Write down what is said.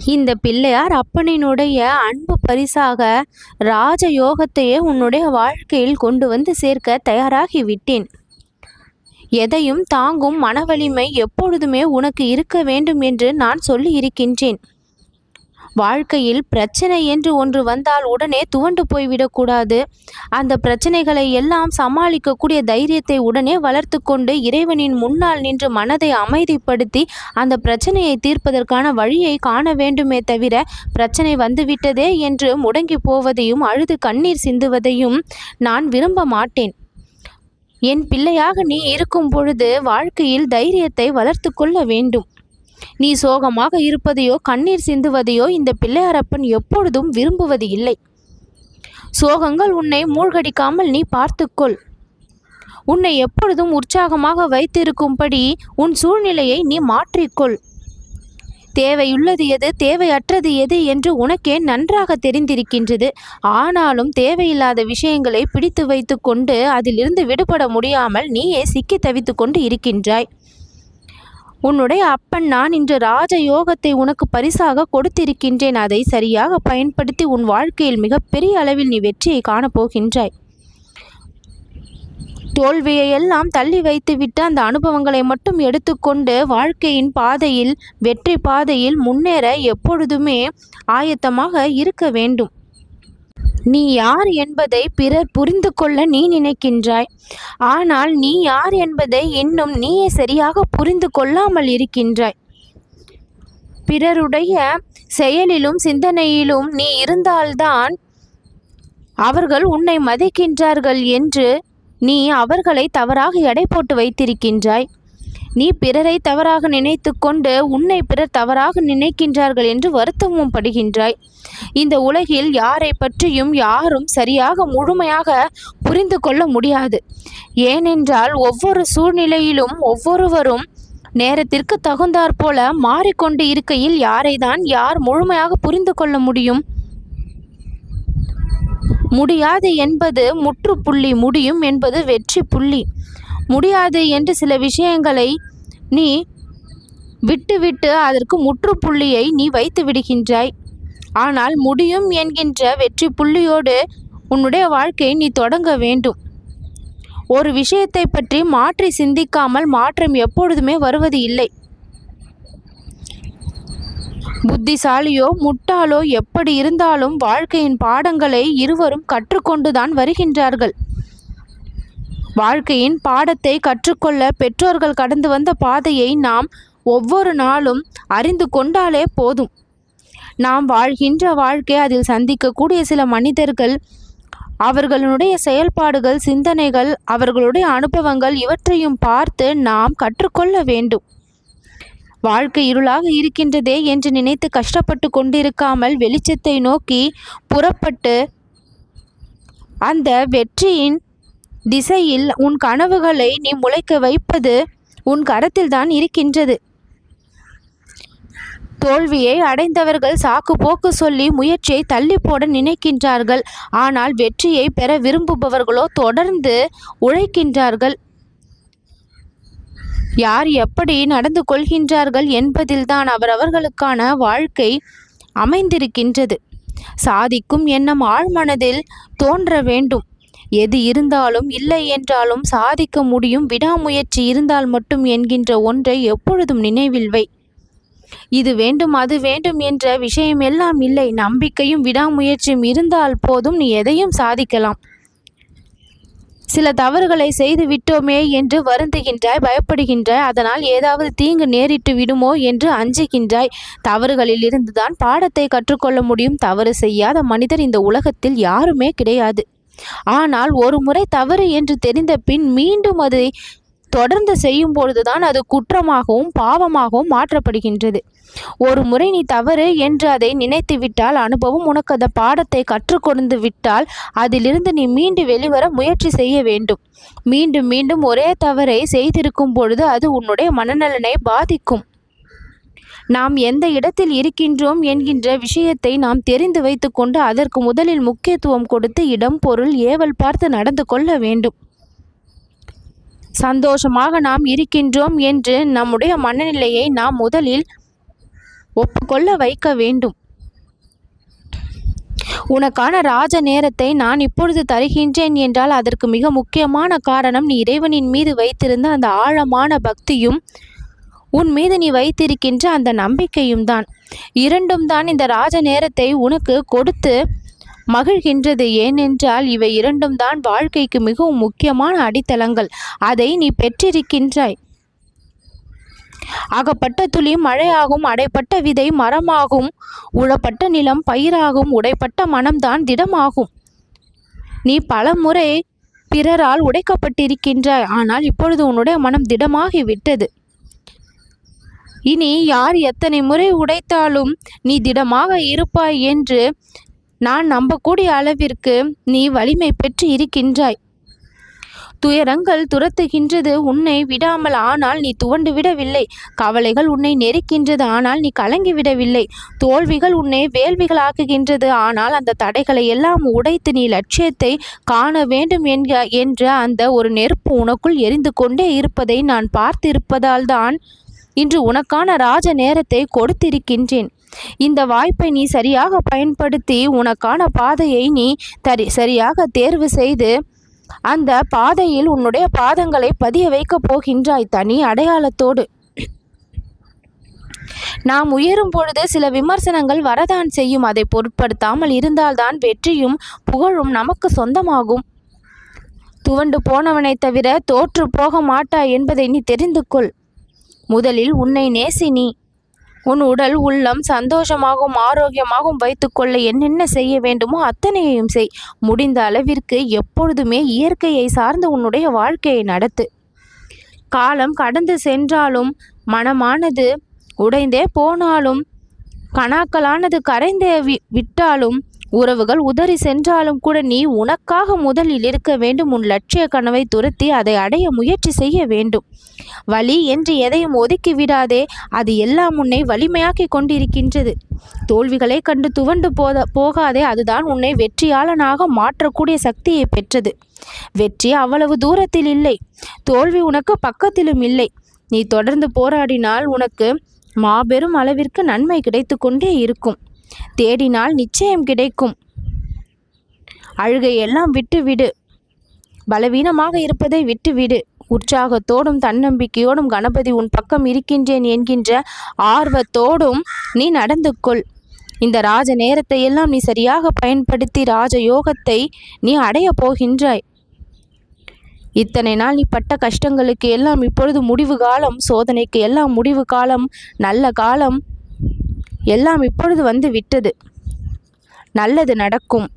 இந்த பிள்ளையார் அப்பனினுடைய அன்பு பரிசாக ராஜயோகத்தையே உன்னுடைய வாழ்க்கையில் கொண்டு வந்து சேர்க்க தயாராகி விட்டேன். எதையும் தாங்கும் மனவலிமை எப்பொழுதுமே உனக்கு இருக்க வேண்டும் என்று நான் சொல்லி இருக்கின்றேன். வாழ்க்கையில் பிரச்சனை என்று ஒன்று வந்தால் உடனே துவண்டு போய்விடக்கூடாது. அந்த பிரச்சனைகளை எல்லாம் சமாளிக்கக்கூடிய தைரியத்தை உடனே வளர்த்து கொண்டு இறைவனின் முன்னால் நின்று மனதை அமைதிப்படுத்தி அந்த பிரச்சனையை தீர்ப்பதற்கான வழியை காண வேண்டுமே தவிர, பிரச்சனை வந்துவிட்டதே என்று முடங்கி போவதையும் அழுது கண்ணீர் சிந்துவதையும் நான் விரும்ப மாட்டேன். என் பிள்ளையாக நீ இருக்கும் பொழுது வாழ்க்கையில் தைரியத்தை வளர்த்து கொள்ள வேண்டும். நீ சோகமாக இருப்பதையோ கண்ணீர் சிந்துவதையோ இந்த பிள்ளையாரப்பன் எப்பொழுதும் விரும்புவது இல்லை. சோகங்கள் உன்னை மூழ்கடிக்காமல் நீ பார்த்துக்கொள். உன்னை எப்பொழுதும் உற்சாகமாக வைத்திருக்கும்படி உன் சூழ்நிலையை நீ மாற்றிக்கொள். தேவையுள்ளது எது தேவையற்றது எது என்று உனக்கே நன்றாக தெரிந்திருக்கின்றது. ஆனாலும் தேவையில்லாத விஷயங்களை பிடித்து வைத்து கொண்டு அதிலிருந்து விடுபட முடியாமல் நீயே சிக்கி தவித்து கொண்டு இருக்கின்றாய். உன்னுடைய அப்பன் நான் இன்று ராஜயோகத்தை உனக்கு பரிசாக கொடுத்திருக்கின்றேன். அதை சரியாக பயன்படுத்தி உன் வாழ்க்கையில் மிகப்பெரிய அளவில் நீ வெற்றியை காணப்போகின்றாய். தோல்வியை எல்லாம் தள்ளி வைத்துவிட்டு அந்த அனுபவங்களை மட்டும் எடுத்துக்கொண்டு வாழ்க்கையின் பாதையில் வெற்றி பாதையில் முன்னேற எப்பொழுதுமே ஆயத்தமாக இருக்க வேண்டும். நீ யார் என்பதை பிறர் புரிந்து கொள்ள நீ நினைக்கின்றாய். ஆனால் நீ யார் என்பதை இன்னும் நீயே சரியாக புரிந்து கொள்ளாமல் இருக்கின்றாய். பிறருடைய செயலிலும் சிந்தனையிலும் நீ இருந்தால்தான் அவர்கள் உன்னை மதிக்கின்றார்கள் என்று நீ அவர்களை தவறாக எடை போட்டு வைத்திருக்கின்றாய். நீ பிறரை தவறாக நினைத்து கொண்டு உன்னை பிறர் தவறாக நினைக்கின்றார்கள் என்று வருத்தமும் படுகின்றாய். இந்த உலகில் யாரை பற்றியும் யாரும் சரியாக முழுமையாக புரிந்து கொள்ள முடியாது. ஏனென்றால் ஒவ்வொரு சூழ்நிலையிலும் ஒவ்வொருவரும் நேரத்திற்கு தகுந்தாற்போல மாறிக்கொண்டு இருக்கையில் யாரை தான் யார் முழுமையாக புரிந்து கொள்ள முடியும்? முடியாது என்பது முற்றுப்புள்ளி, முடியும் என்பது வெற்றி புள்ளி. முடியாது என்று சில விஷயங்களை நீ விட்டுவிட்டு அதற்கு முற்றுப்புள்ளியை நீ வைத்து விடுகின்றாய். ஆனால் முடியும் என்கின்ற வெற்றி புள்ளியோடு உன்னுடைய வாழ்க்கையை நீ தொடங்க வேண்டும். ஒரு விஷயத்தை பற்றி மாற்றி சிந்திக்காமல் மாற்றம் எப்பொழுதுமே வருவது இல்லை. புத்திசாலியோ முட்டாளோ எப்படி இருந்தாலும் வாழ்க்கையின் பாடங்களை இருவரும் கற்றுக்கொண்டுதான் வருகின்றார்கள். வாழ்க்கையின் பாடத்தை கற்றுக்கொள்ள பெற்றோர்கள் கடந்து வந்த பாதையை நாம் ஒவ்வொரு நாளும் அறிந்து கொண்டாலே போதும். நாம் வாழ்கின்ற வாழ்க்கை, அதில் சந்திக்கக்கூடிய சில மனிதர்கள், அவர்களுடைய செயல்பாடுகள், சிந்தனைகள், அவர்களுடைய அனுபவங்கள் இவற்றையும் பார்த்து நாம் கற்றுக்கொள்ள வேண்டும். வாழ்க்கை இருளாக இருக்கின்றதே என்று நினைத்து கஷ்டப்பட்டு கொண்டிருக்காமல் வெளிச்சத்தை நோக்கி புறப்பட்டு அந்த வெற்றியின் திசையில் உன் கனவுகளை நீ முளைக்க வைப்பது உன் கரத்தில் தான் இருக்கின்றது. தோல்வியை அடைந்தவர்கள் சாக்கு போக்கு சொல்லி முயற்சியை தள்ளி போட நினைக்கின்றார்கள். ஆனால் வெற்றியை பெற விரும்புபவர்களோ தொடர்ந்து உழைக்கின்றார்கள். யார் எப்படி நடந்து கொள்கின்றார்கள் என்பதில்தான் அவரவர்களுக்கான வாழ்க்கை அமைந்திருக்கின்றது. சாதிக்கும் எண்ணம் ஆழ்மனதில் தோன்ற வேண்டும். எது இருந்தாலும் இல்லை என்றாலும் சாதிக்க முடியும், விடாமுயற்சி இருந்தால் மட்டும் என்கின்ற ஒன்றை எப்பொழுதும் நினைவில் வை. இது வேண்டும் அது வேண்டும் என்ற விஷயம் எல்லாம் இல்லை. நம்பிக்கையும் விடாமுயற்சியும் இருந்தால் போதும், நீ எதையும் சாதிக்கலாம். சில தவறுகளை செய்து விட்டோமே என்று வருந்துகின்றாய், பயப்படுகின்றாய். அதனால் ஏதாவது தீங்கு நேரிட்டு விடுமோ என்று அஞ்சுகின்றாய். தவறுகளில் இருந்துதான் பாடத்தை கற்றுக்கொள்ள முடியும். தவறு செய்யாத மனிதர் இந்த உலகத்தில் யாருமே கிடையாது. ஆனால் ஒரு முறை தவறு என்று தெரிந்த பின் மீண்டும் அதை தொடர்ந்து செய்யும் பொழுதுதான் அது குற்றமாகவும் பாவமாகவும் மாற்றப்படுகின்றது. ஒரு முறை நீ தவறு என்று அதை நினைத்து விட்டால், அனுபவம் உனக்கு அந்த பாடத்தை கற்றுக்கொண்டு விட்டால், அதிலிருந்து நீ மீண்டு வெளிவர முயற்சி செய்ய வேண்டும். மீண்டும் மீண்டும் ஒரே தவறை செய்திருக்கும் பொழுது அது உன்னுடைய மனநலனை பாதிக்கும். நாம் எந்த இடத்தில் இருக்கின்றோம் என்கின்ற விஷயத்தை நாம் தெரிந்து வைத்துக்கொண்டு அதற்கு முதலில் முக்கியத்துவம் கொடுத்து இடம் பொருள் ஏவல் பார்த்து நடந்து கொள்ள வேண்டும். சந்தோஷமாக நாம் இருக்கின்றோம் என்று நம்முடைய மனநிலையை நாம் முதலில் ஒப்புக்கொள்ள வைக்க வேண்டும். உனக்கான ராஜ நேரத்தை நான் இப்பொழுது தருகின்றேன் என்றால் அதற்கு மிக முக்கியமான காரணம் நீ இறைவனின் மீது வைத்திருந்த அந்த ஆழமான பக்தியும் உன் மீது நீ வைத்திருக்கின்ற அந்த நம்பிக்கையும் தான். இரண்டும் தான் இந்த ராஜ நேரத்தை உனக்கு கொடுத்து மகிழ்கின்றது. ஏனென்றால் இவை இரண்டும் தான் வாழ்க்கைக்கு மிகவும் முக்கியமான அடித்தளங்கள். அதை நீ பெற்றிருக்கின்றாய். அகப்பட்ட துளி மழையாகும், அடைப்பட்ட விதை மரமாகும், உழப்பட்ட நிலம் பயிராகும், உடைப்பட்ட மனம்தான் திடமாகும். நீ பல முறை பிறரால் உடைக்கப்பட்டிருக்கின்றாய். ஆனால் இப்பொழுது உன்னுடைய மனம் திடமாகி விட்டது. இனி யார் எத்தனை முறை உடைத்தாலும் நீ திடமாக இருப்பாய் என்று நான் நம்பக்கூடிய அளவிற்கு நீ வலிமை பெற்று இருக்கின்றாய். துயரங்கள் துரத்துகின்றது உன்னை விடாமல், ஆனால் நீ துவண்டு விடவில்லை. கவலைகள் உன்னை நெருக்கின்றது, ஆனால் நீ கலங்கி விடவில்லை. தோல்விகள் உன்னை வேள்விகளாக்குகின்றது, ஆனால் அந்த தடைகளை எல்லாம் உடைத்து நீ லட்சியத்தை காண வேண்டும் என்ற அந்த ஒரு நெருப்பு உனக்குள் எரிந்து கொண்டே இருப்பதை நான் பார்த்திருப்பதால் தான் இன்று உனக்கான ராஜ நேரத்தை கொடுத்திருக்கின்றேன். இந்த வாய்ப்பை நீ சரியாக பயன்படுத்தி உனக்கான பாதையை நீ சரியாக தேர்வு செய்து அந்த பாதையில் உன்னுடைய பாதங்களை பதிய வைக்கப் போகின்றாய், தனி அடையாளத்தோடு. நாம் உயரும் பொழுது சில விமர்சனங்கள் வரதான் செய்யும். அதை பொருட்படுத்தாமல் இருந்தால்தான் வெற்றியும் புகழும் நமக்கு சொந்தமாகும். துவண்டு போனவனை தவிர தோற்று போக மாட்டாய் என்பதை நீ தெரிந்து கொள். முதலில் உன்னை நேசி. நீ உன் உடல் உள்ளம் சந்தோஷமாகவும் ஆரோக்கியமாகவும் வைத்துக்கொள்ள என்னென்ன செய்ய வேண்டுமோ அத்தனையையும் செய். முடிந்த அளவிற்கு எப்பொழுதுமே இயற்கையை சார்ந்து உன்னுடைய வாழ்க்கையை நடத்து. காலம் கடந்து சென்றாலும், மனமானது உடைந்தே போனாலும், கனாக்களானது கரைந்தே விட்டாலும், உறவுகள் உதறி சென்றாலும் கூட நீ உனக்காக முதலில் இருக்க வேண்டும். உன் லட்சிய கனவை துரத்தி அதை அடைய முயற்சி செய்ய வேண்டும். வலி என்று எதையும் ஒதுக்கி விடாதே. அது எல்லாம் உன்னை வலிமையாக்கி கொண்டிருக்கின்றது. தோல்விகளை கண்டு துவண்டு போகாதே. அதுதான் உன்னை வெற்றியாளனாக மாற்றக்கூடிய சக்தியை பெற்றது. வெற்றி அவ்வளவு தூரத்தில் இல்லை, தோல்வி உனக்கு பக்கத்திலும் இல்லை. நீ தொடர்ந்து போராடினால் உனக்கு மாபெரும் அளவிற்கு நன்மை கிடைத்து கொண்டே இருக்கும். தேடினால் நிச்சயம் கிடைக்கும். அழுகையெல்லாம் விட்டுவிடு. பலவீனமாக இருப்பதை விட்டுவிடு. உற்சாகத்தோடும் தன்னம்பிக்கையோடும் கணபதி உன் பக்கம் இருக்கின்றேன் என்கின்ற ஆர்வத்தோடும் நீ நடந்து கொள். இந்த ராஜ நேரத்தை எல்லாம் நீ சரியாக பயன்படுத்தி ராஜ யோகத்தை நீ அடைய போகின்றாய். இத்தனை நாள் நீ பட்ட கஷ்டங்களுக்கு எல்லாம் இப்பொழுது முடிவு காலம். சோதனைக்கு எல்லாம் முடிவு காலம். நல்ல காலம் எல்லாம் இப்பொழுது வந்து விட்டது. நல்லது நடக்கும்.